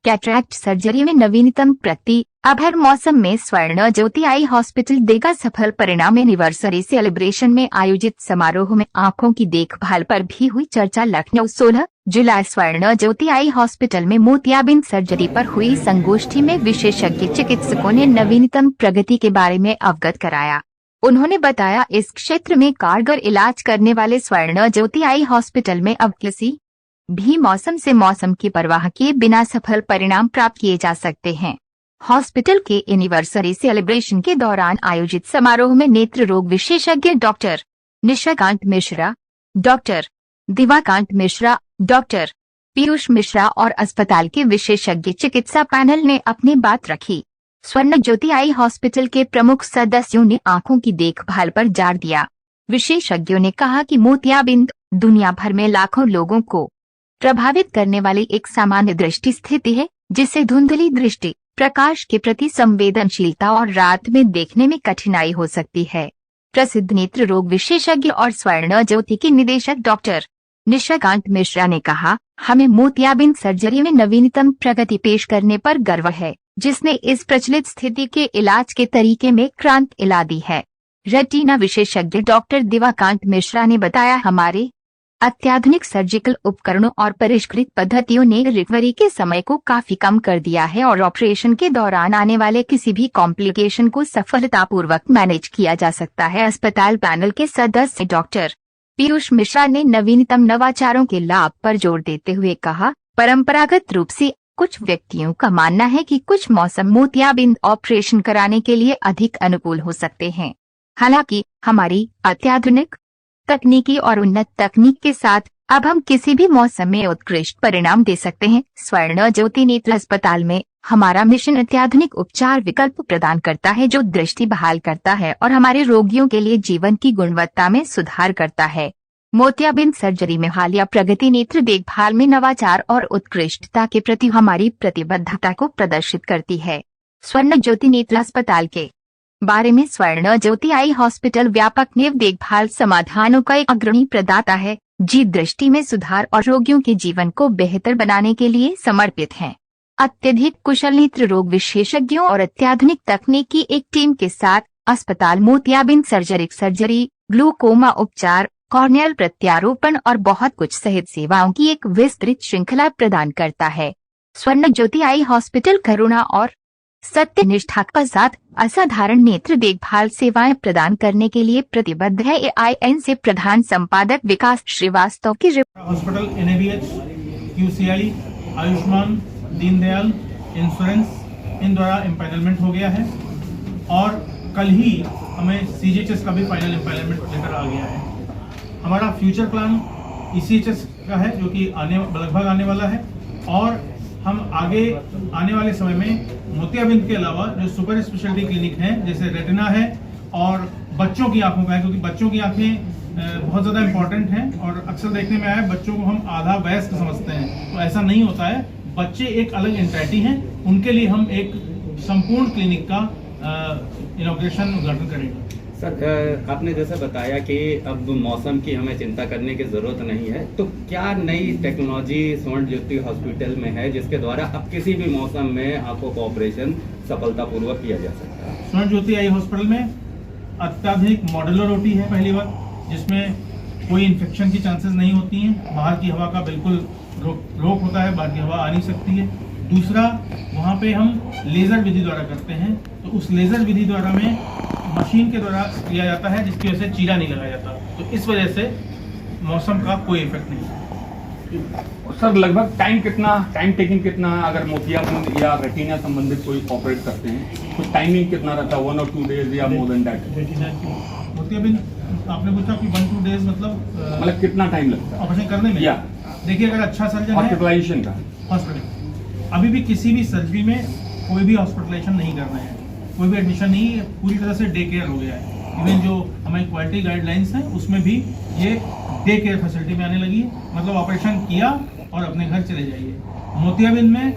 Cataract surgery में नवीनतम प्रगति। अब हर मौसम में स्वर्ण ज्योति आई हॉस्पिटल देगा सफल परिणाम। एनिवर्सरी सेलिब्रेशन में आयोजित समारोह में आंखों की देखभाल पर भी हुई चर्चा। लखनऊ 16 जुलाई स्वर्ण ज्योति आई हॉस्पिटल में मोतियाबिंद सर्जरी पर हुई संगोष्ठी में विशेषज्ञ चिकित्सकों ने नवीनतम प्रगति के बारे में अवगत कराया। उन्होंने बताया, इस क्षेत्र में कारगर इलाज करने वाले स्वर्ण ज्योति आई हॉस्पिटल में अब किसी भी मौसम से मौसम की परवाह किए बिना सफल परिणाम प्राप्त किए जा सकते हैं। हॉस्पिटल के एनिवर्सरी सेलिब्रेशन के दौरान आयोजित समारोह में नेत्र रोग विशेषज्ञ doctor Nishakant Mishra, doctor Diwakant Mishra, doctor Piyush Mishra और अस्पताल के विशेषज्ञ चिकित्सा पैनल ने अपनी बात रखी। स्वर्ण ज्योति आई हॉस्पिटल के प्रमुख सदस्यों ने आंखों की देखभाल पर जोर दिया। विशेषज्ञों ने कहा कि मोतियाबिंद दुनिया भर में लाखों लोगों को प्रभावित करने वाली एक सामान्य दृष्टि स्थिति है, जिससे धुंधली दृष्टि, प्रकाश के प्रति संवेदनशीलता और रात में देखने में कठिनाई हो सकती है। प्रसिद्ध नेत्र रोग विशेषज्ञ और स्वर्ण ज्योति के निदेशक डॉक्टर निशाकांत मिश्रा ने कहा, हमें मोतियाबिंद सर्जरी में नवीनतम प्रगति पेश करने पर गर्व है, जिसने इस प्रचलित स्थिति के इलाज के तरीके में क्रांति ला दी है। रेटिना विशेषज्ञ डॉक्टर दिवाकांत मिश्रा ने बताया, हमारे अत्याधुनिक सर्जिकल उपकरणों और परिष्कृत पद्धतियों ने रिकवरी के समय को काफी कम कर दिया है और ऑपरेशन के दौरान आने वाले किसी भी कॉम्प्लिकेशन को सफलतापूर्वक मैनेज किया जा सकता है। अस्पताल पैनल के सदस्य डॉक्टर पीयूष मिश्रा ने नवीनतम नवाचारों के लाभ पर जोर देते हुए कहा, परंपरागत रूप से कुछ व्यक्तियों का मानना है कि कुछ मौसम मोतियाबिंद ऑपरेशन कराने के लिए अधिक अनुकूल हो सकते हैं। हालांकि हमारी अत्याधुनिक तकनीकी और उन्नत तकनीक के साथ अब हम किसी भी मौसम में उत्कृष्ट परिणाम दे सकते हैं। स्वर्ण ज्योति नेत्र अस्पताल में हमारा मिशन अत्याधुनिक उपचार विकल्प प्रदान करता है, जो दृष्टि बहाल करता है और हमारे रोगियों के लिए जीवन की गुणवत्ता में सुधार करता है। मोतियाबिंद सर्जरी में हालिया प्रगति नेत्र देखभाल में नवाचार और उत्कृष्टता के प्रति हमारी प्रतिबद्धता को प्रदर्शित करती है। स्वर्ण ज्योति नेत्र अस्पताल के बारे में स्वर्ण ज्योति आई हॉस्पिटल व्यापक नेत्र देखभाल समाधानों का एक अग्रणी प्रदाता है, जी दृष्टि में सुधार और रोगियों के जीवन को बेहतर बनाने के लिए समर्पित है। अत्यधिक कुशल नेत्र रोग विशेषज्ञों और अत्याधुनिक तकनीक की एक टीम के साथ अस्पताल मोतियाबिंद सर्जरी, ग्लूकोमा उपचार, कॉर्नियल प्रत्यारोपण और बहुत कुछ सहित सेवाओं की एक विस्तृत श्रृंखला प्रदान करता है। स्वर्ण ज्योति आई हॉस्पिटल करुणा और सत्यनिष्ठा के साथ असाधारण नेत्र देखभाल सेवाएं प्रदान करने के लिए प्रतिबद्ध है। AIN से प्रधान संपादक विकास श्रीवास्तव की hospital NABH, QCI, Ayushman, Deendayal insurance इन द्वारा एम्पैनलमेंट हो गया है और कल ही हमें CGHS का भी फाइनल एम्पैनलमेंट लेकर आ गया है। हमारा फ्यूचर प्लान ECHS का है, जो कि लगभग आने वाला है, और हम आगे आने वाले समय में मोतियाबिंद के अलावा जो सुपर स्पेशलिटी क्लिनिक हैं, जैसे रेटिना है और बच्चों की आंखों का है, क्योंकि बच्चों की आंखें बहुत ज़्यादा इंपॉर्टेंट हैं और अक्सर देखने में आया है बच्चों को हम आधा वयस्क समझते हैं, तो ऐसा नहीं होता है। बच्चे एक अलग एंटिटी हैं, उनके लिए हम एक संपूर्ण क्लिनिक का इनॉग्रेशन उद्घाटन करेंगे। सर, आपने जैसे बताया कि अब मौसम की हमें चिंता करने की ज़रूरत नहीं है, तो क्या नई टेक्नोलॉजी स्वर्ण ज्योति हॉस्पिटल में है जिसके द्वारा अब किसी भी मौसम में आंखों का ऑपरेशन सफलतापूर्वक किया जा सकता है? स्वर्ण ज्योति आई हॉस्पिटल में अत्याधुनिक मॉड्यूलर OT है पहली बार, जिसमें कोई इन्फेक्शन की चांसेस नहीं होती हैं। बाहर की हवा का बिल्कुल रोक होता है, बाहर की हवा आ नहीं सकती है। दूसरा, वहाँ पे हम लेज़र विधि द्वारा करते हैं, तो उस लेज़र विधि द्वारा में मशीन के द्वारा किया जाता है, जिसकी वजह से चीरा नहीं लगाया जाता, तो इस वजह से मौसम का कोई इफेक्ट नहीं। सर, लगभग टाइम टेकिंग कितना, अगर मोतियाबिंद या रेटिना संबंधित कोई ऑपरेट करते हैं, तो टाइमिंग कितना रहता है? 1 और 2 डेज या मोर देन दैट? मोतियाबिंद आपने पूछा कि 1-2 डेज मतलब कितना टाइम लगता है ऑपरेशन करने में? देखिए, अगर अच्छा सर्जन है, हॉस्पिटलाइजेशन का अभी भी किसी भी सर्जरी में कोई भी हॉस्पिटलाइजेशन नहीं करना है, कोई भी एडमिशन नहीं, पूरी तरह से डे केयर हो गया है। इवन जो हमारी क्वालिटी गाइडलाइंस हैं उसमें भी ये डे केयर फैसिलिटी में आने लगी है, मतलब ऑपरेशन किया और अपने घर चले जाइए। मोतियाबिंद में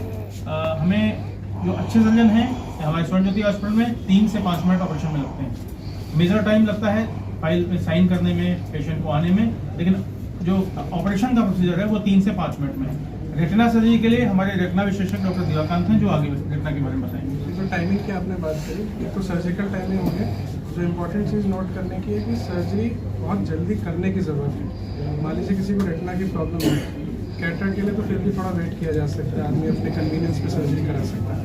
हमें जो अच्छे सर्जन हैं हमारे स्वर्ण ज्योति हॉस्पिटल में 3 से 5 मिनट ऑपरेशन में लगते हैं। मेजर टाइम लगता है फाइल में साइन करने में, पेशेंट को आने में, लेकिन जो ऑपरेशन का प्रोसीजर है वो 3 से 5 मिनट में है। रेटिना सर्जरी के लिए हमारे रेटिना विशेषज्ञ डॉक्टर दिवाकांत हैं जो आगे रेटिना के बारे में बताएंगे। जो टाइमिंग की आपने बात करी, एक तो सर्जिकल टाइमिंग हो गया। जो इम्पोर्टेंट चीज़ नोट करने की है कि सर्जरी बहुत जल्दी करने की ज़रूरत है। मान लीजिए किसी को रेटिना की प्रॉब्लम है, कैटरेक्ट के लिए तो फिर भी थोड़ा वेट किया जा सकता है, आदमी अपने कन्वीनियंस पे सर्जरी करा सकता है।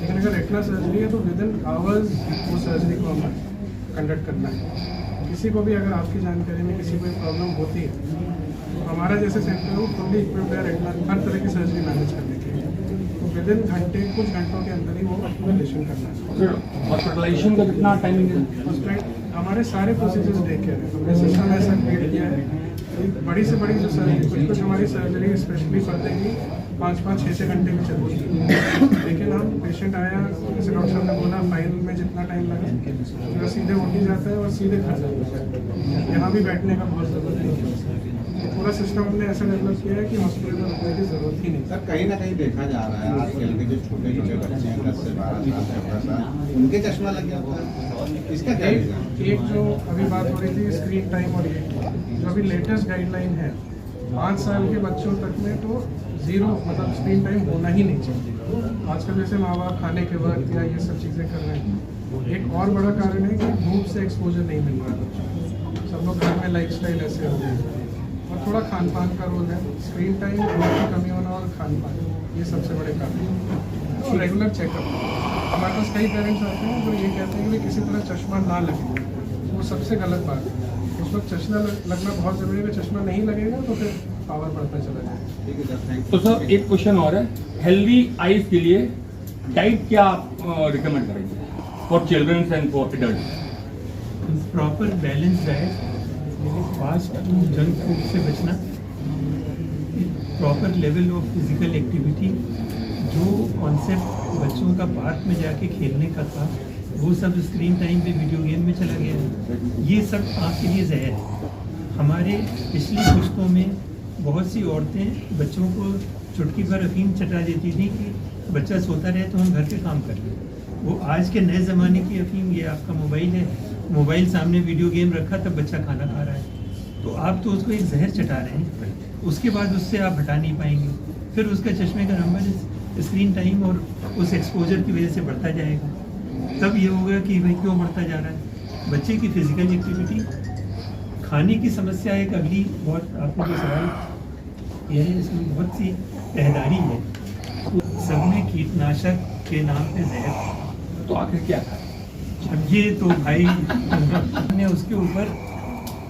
लेकिन अगर रेटिना सर्जरी है तो विद इन आवर्स वो सर्जरी को हमें कंडक्ट करना है। किसी को भी अगर आपकी जानकारी में किसी को प्रॉब्लम होती है तो हमारा जैसे सेंटर है वो फुल्ली इक्विप्ड है रेटिना हर तरह की सर्जरी मैनेज करने के लिए। तो विद इन कुछ घंटों के अंदर ही वो ऑपरेशन करना है। फिर हॉस्पिटलाइजेशन का कितना टाइमिंग है? हमारे सारे प्रोसीजर्स देख के हमने सिस्टम ऐसा क्रिएट किया है। बड़ी से बड़ी जो सर्जरी, कुछ हमारी सर्जरी स्पेशली पर्दे की 5-5, 6-6 घंटे में चलती है। लेकिन हम पेशेंट आया, जैसे डॉक्टर साहब ने बोला, फाइल में जितना टाइम लगे तो सीधे ओटी जाता है और सीधे घर जाता है। यहाँ भी बैठने का बहुत ज़रूरत नहीं है। पूरा सिस्टम हमने ऐसा डेवलप किया है कि हॉस्पिटल में रुकने की ज़रूरत ही नहीं। सर कहीं ना कहीं देखा जा रहा है आजकल के जो छोटे छोटे बच्चे हैं 10 से 12 साल 15 साल उनके चश्मा लग जाता है, इसका क्या रीज़न? एक जो अभी बात हो रही थी स्क्रीन टाइम, और ये जो अभी लेटेस्ट गाइडलाइन है 5 साल के बच्चों तक में तो 0 मतलब स्क्रीन टाइम होना ही नहीं चाहिए। आजकल जैसे माँ बाप खाने के वक्त या ये सब चीज़ें कर रहे हैं। एक और बड़ा कारण है कि धूप से एक्सपोजर नहीं मिल रहा है। सब लोग घर में लाइफस्टाइल ऐसे हो गए और थोड़ा खान पान का रोल है। स्क्रीन टाइम, धूप की कमी होना और खान पान, ये सबसे बड़े कारण हैं। और रेगुलर चेकअप, हमारे पास कई पेरेंट्स आते हैं जो ये कहते हैं कि किसी तरह चश्मा ना लगे, वो सबसे गलत बात है। उस वक्त चश्मा लगना बहुत ज़रूरी है। चश्मा नहीं लगेगा तो फिर पावर बढ़ता चला जाएगा। ठीक है सर, थैंक तो सर एक क्वेश्चन और है, हेल्दी आईज के लिए डाइट क्या आप रिकमेंड करेंगे for children's and for adult? Proper balance diet, fast food, junk food से बचना, proper level of physical activity, जो कॉन्सेप्ट बच्चों का पार्क में जाके खेलने का था वो सब स्क्रीन टाइम पे वीडियो गेम में चला गया है। ये सब आपके लिए जहर है। हमारे पिछली पुश्तों में बहुत सी औरतें बच्चों को चुटकी भर अफीम चटा देती थी कि बच्चा सोता रहे तो हम घर के काम कर लें। वो आज के नए ज़माने की अफीम, ये आपका मोबाइल है, मोबाइल सामने वीडियो गेम रखा तब बच्चा खाना खा रहा है। तो आप तो उसको एक जहर चटा रहे हैं, उसके बाद उससे आप हटा नहीं पाएंगे। फिर उसका चश्मे का नंबर स्क्रीन टाइम और उस एक्सपोजर की वजह से बढ़ता जाएगा। तब ये होगा कि भाई क्यों बढ़ता जा रहा है। बच्चे की फिजिकल एक्टिविटी, खाने की समस्या एक अगली बहुत, आपने जो सवाल यह है इसमें बहुत सी तहदारी है। सब में कीटनाशक के नाम पे जहर, तो आखिर क्या था? अब ये तो भाई ने उसके ऊपर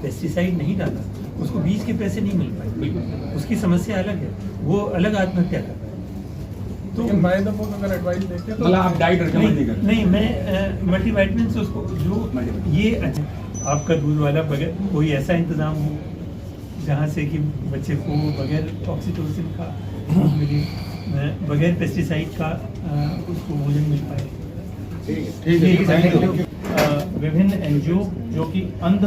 पेस्टिसाइड नहीं डाला, उसको बीज के पैसे नहीं मिल पाए, उसकी समस्या अलग है, वो अलग आत्महत्या कर रहा है। तो बाय द बुक अगर एडवाइस देते तो मतलब आप डाइट रिकमेंड नहीं करते? नहीं, मैं मल्टीवाइटमिन से उसको जो ये अच्छा, आपका दूध वाला बगैर कोई ऐसा इंतज़ाम हो जहाँ से कि बच्चे को बगैर ऑक्सीटोसिन का मिले, बगैर पेस्टिसाइड का उसको भोजन मिल पाए। विभिन्न एनजीओ जो कि अंध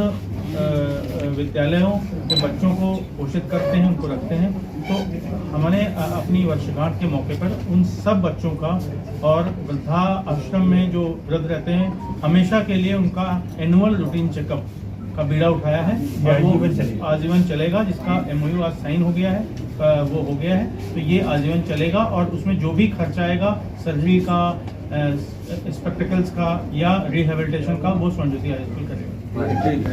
विद्यालयों के बच्चों को पोषित करते हैं, उनको रखते हैं, तो हमने अपनी वर्षगांठ के मौके पर उन सब बच्चों का और वृद्धा आश्रम में जो वृद्ध रहते हैं हमेशा के लिए उनका एनुअल रूटीन चेकअप का बीड़ा उठाया है और वो आजीवन चलेगा, जिसका MOU आज साइन हो गया है, वो हो गया है। तो ये आजीवन चलेगा और उसमें जो भी खर्चा आएगा सर्जरी का, स्पेक्टिकल्स का या रिहेबिलिटेशन का, वो स्वर्ण ज्योति हाई स्कूल करेगा।